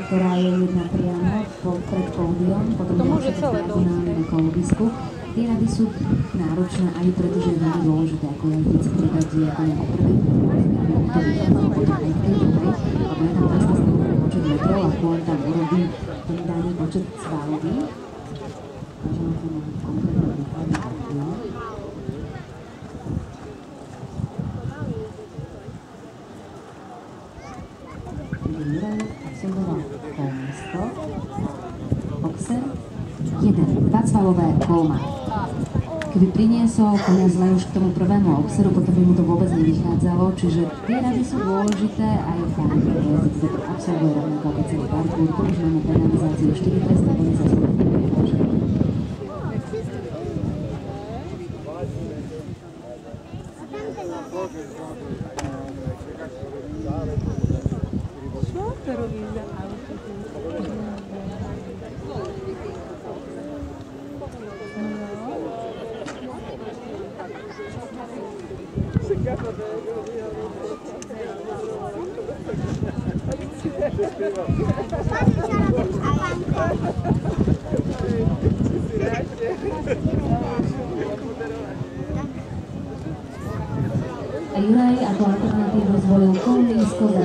ktorá je jedna priamo pred pódium, potom ďalšia v diagonálnom kolobisku. Tie rady sú náročné aj preto, že je veľmi dôležité, ako ja vždycky pribadí, ako na prvej to vychádzalo potom aj v tej druhej, lebo je tam presne stanovený počet metrov a kôň tam urobí ten daný počet svalový. Môžeme to mať konkrétne výklady pódium. Juraj absolvoval kolmesto, boxer, 2 svalové kolma. Keby priniesol koňa zle už k tomu prvému boxeru, potom by mu to vôbec nevychádzalo, čiže tie rady sú dôležité aj fajn, pretože to absolvuje rovnako ako celý parkour, to už máme penalizáciu 4 trestné body za zlodené. A Juraj ako